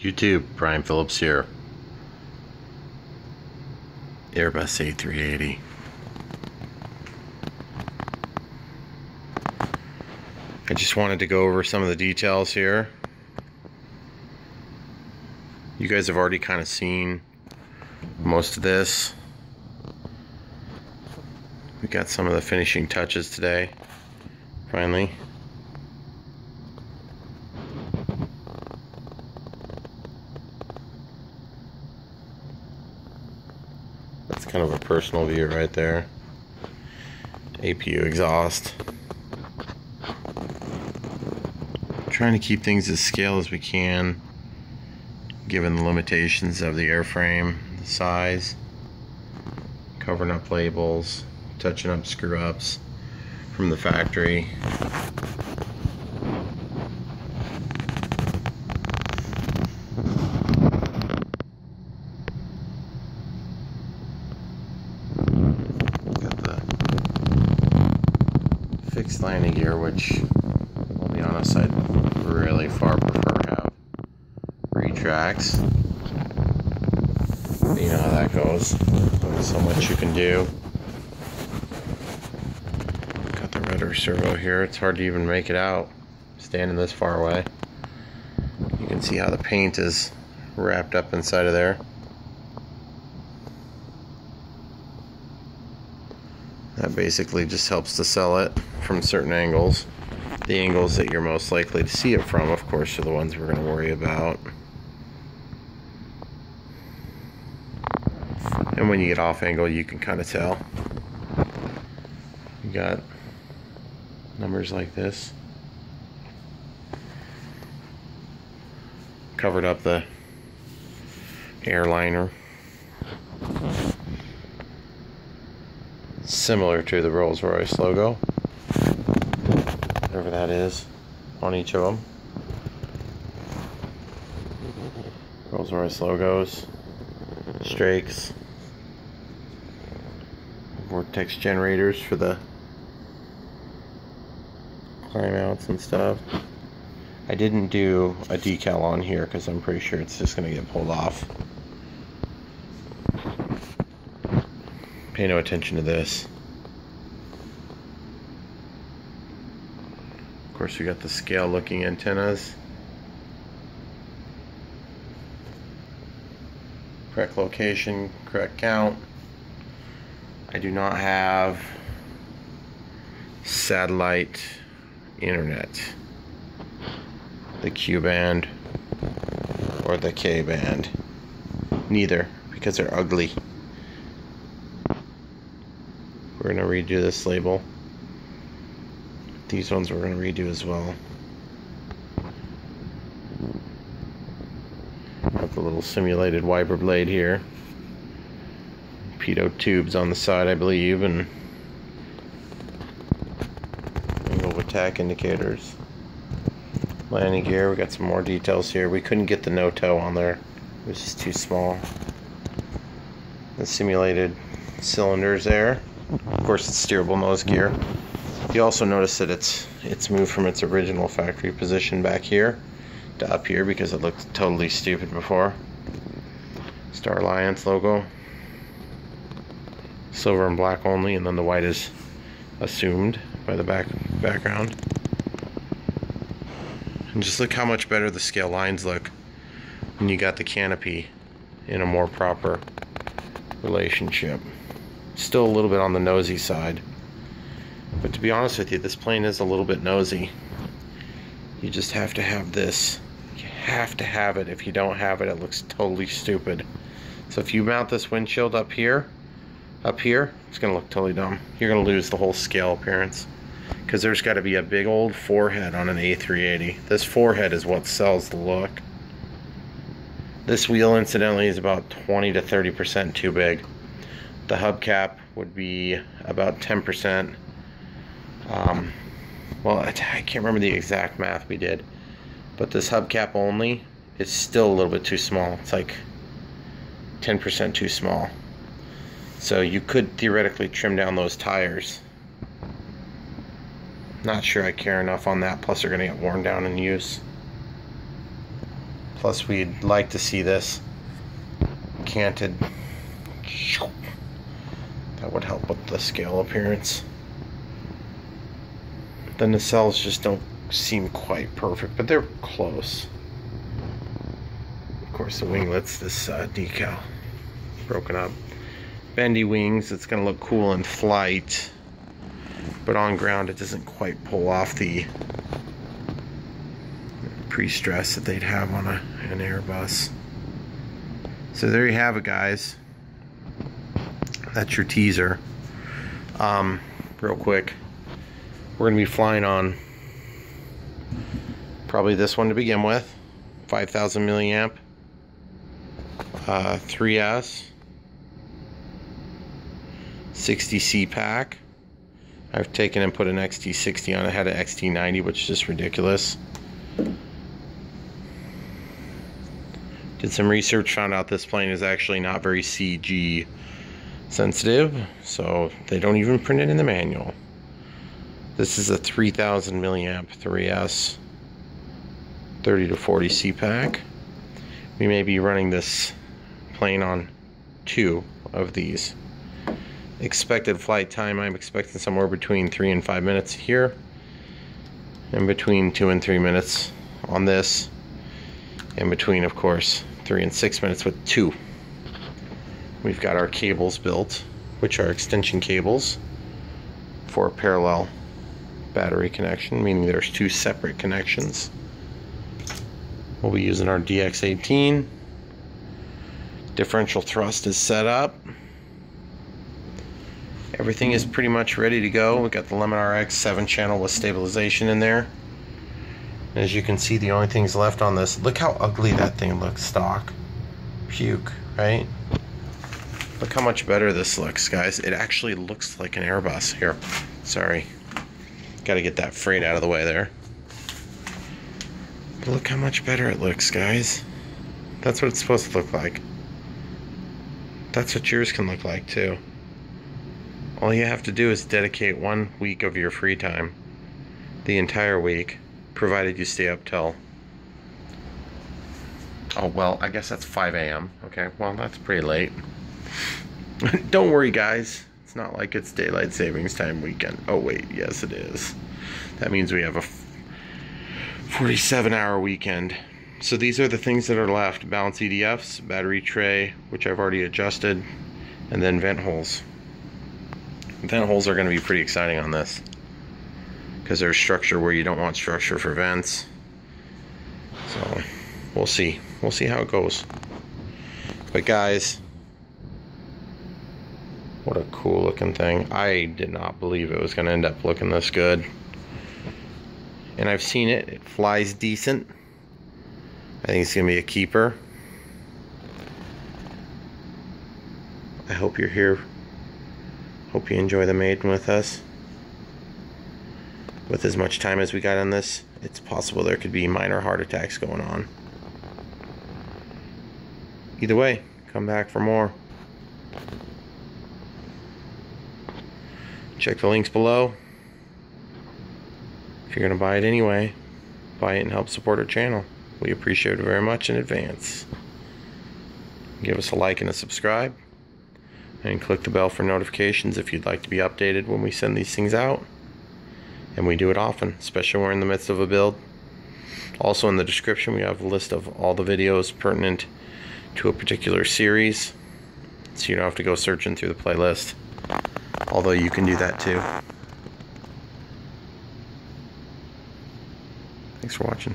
YouTube, Brian Phillips here. Airbus A380. I just wanted to go over some of the details here. You guys have already kind of seen most of this. We got some of the finishing touches today, finally. That's kind of a personal view right there. APU exhaust. Trying to keep things as scale as we can, given the limitations of the airframe, the size. Covering up labels, touching up screw-ups from the factory. Fixed landing gear, which, I'll be honest, I'd really far prefer have retracts. But you know how that goes. Only so much you can do. Got the rudder servo here. It's hard to even make it out standing this far away. You can see how the paint is wrapped up inside of there. That basically just helps to sell it from certain angles. The angles that you're most likely to see it from, of course, are the ones we're going to worry about. And when you get off angle, you can kind of tell. You got numbers like this. Covered up the airliner. Similar to the Rolls-Royce logo, whatever that is, on each of them. Rolls-Royce logos, strakes, vortex generators for the climb outs and stuff. I didn't do a decal on here because I'm pretty sure it's just going to get pulled off. Pay no attention to this. Of course, we got the scale looking antennas. Correct location, correct count. I do not have satellite internet. The Q band or the K band. Neither, because they're ugly. We're going to redo this label. These ones we're going to redo as well. Got the little simulated wiper blade here. Pitot tubes on the side, I believe, and angle of attack indicators. Landing gear, we got some more details here. We couldn't get the no toe on there. It was just too small. The simulated cylinders there. Of course, it's steerable nose gear. You also notice that it's moved from its original factory position back here to up here because it looked totally stupid before. Star Alliance logo. Silver and black only, and then the white is assumed by the background. And just look how much better the scale lines look when you got the canopy in a more proper relationship. Still a little bit on the nosy side, but to be honest with you, this plane is a little bit nosy. You just have to have this. You have to have it. If you don't have it, it looks totally stupid. So if you mount this windshield up here, it's gonna look totally dumb. You're gonna lose the whole scale appearance because there's got to be a big old forehead on an A380. This forehead is what sells the look. This wheel, incidentally, is about 20 to 30% too big. The hubcap would be about 10%. Well, I can't remember the exact math we did, but this hubcap only is still a little bit too small. It's like 10% too small. So you could theoretically trim down those tires. Not sure I care enough on that, plus they're going to get worn down in use. Plus, we'd like to see this canted. That would help with the scale appearance. The nacelles just don't seem quite perfect, but they're close. Of course, the winglets, this decal broken up. Bendy wings, it's going to look cool in flight, but on ground it doesn't quite pull off the pre-stress that they'd have on an Airbus. So there you have it, guys. That's your teaser. Real quick, we're going to be flying on probably this one to begin with, 5,000 milliamp 3S 60C pack. I've taken and put an XT60 on it. I had an XT90, which is just ridiculous. Did some research, found out this plane is actually not very CG sensitive, so they don't even print it in the manual. This is a 3,000 milliamp 3S 30 to 40 C pack. We may be running this plane on 2 of these. Expected flight time, I'm expecting somewhere between 3 and 5 minutes here, and between 2 and 3 minutes on this, and between, of course, 3 and 6 minutes with 2. We've got our cables built, which are extension cables for a parallel battery connection, meaning there's 2 separate connections. We'll be using our DX18. Differential thrust is set up. Everything is pretty much ready to go. We've got the Lemon RX 7-channel with stabilization in there. As you can see, the only things left on this, look how ugly that thing looks stock. Puke, right? Look how much better this looks, guys. It actually looks like an Airbus. Here, sorry. Gotta get that freight out of the way there. But look how much better it looks, guys. That's what it's supposed to look like. That's what yours can look like, too. All you have to do is dedicate 1 week of your free time. The entire week. Provided you stay up till, oh well, I guess that's 5 a.m. Okay, well, that's pretty late. Don't worry, guys. It's not like it's daylight savings time weekend. Oh wait, yes it is. That means we have a 47-hour weekend. So these are the things that are left. Balance EDFs, battery tray, which I've already adjusted, and then vent holes. Vent holes are going to be pretty exciting on this, because there's structure where you don't want structure for vents. So we'll see how it goes. But guys, what a cool looking thing. I did not believe it was going to end up looking this good, and I've seen it. It flies decent. I think it's going to be a keeper. I hope you're here. Hope you enjoy the maiden with us. With as much time as we got on this, it's possible there could be minor heart attacks going on. Either way, come back for more. Check the links below. If you're going to buy it anyway, buy it and help support our channel. We appreciate it very much in advance. Give us a like and a subscribe. And click the bell for notifications if you'd like to be updated when we send these things out. And we do it often, especially when we're in the midst of a build. Also in the description we have a list of all the videos pertinent to a particular series, so you don't have to go searching through the playlist, although you can do that too. Thanks for watching.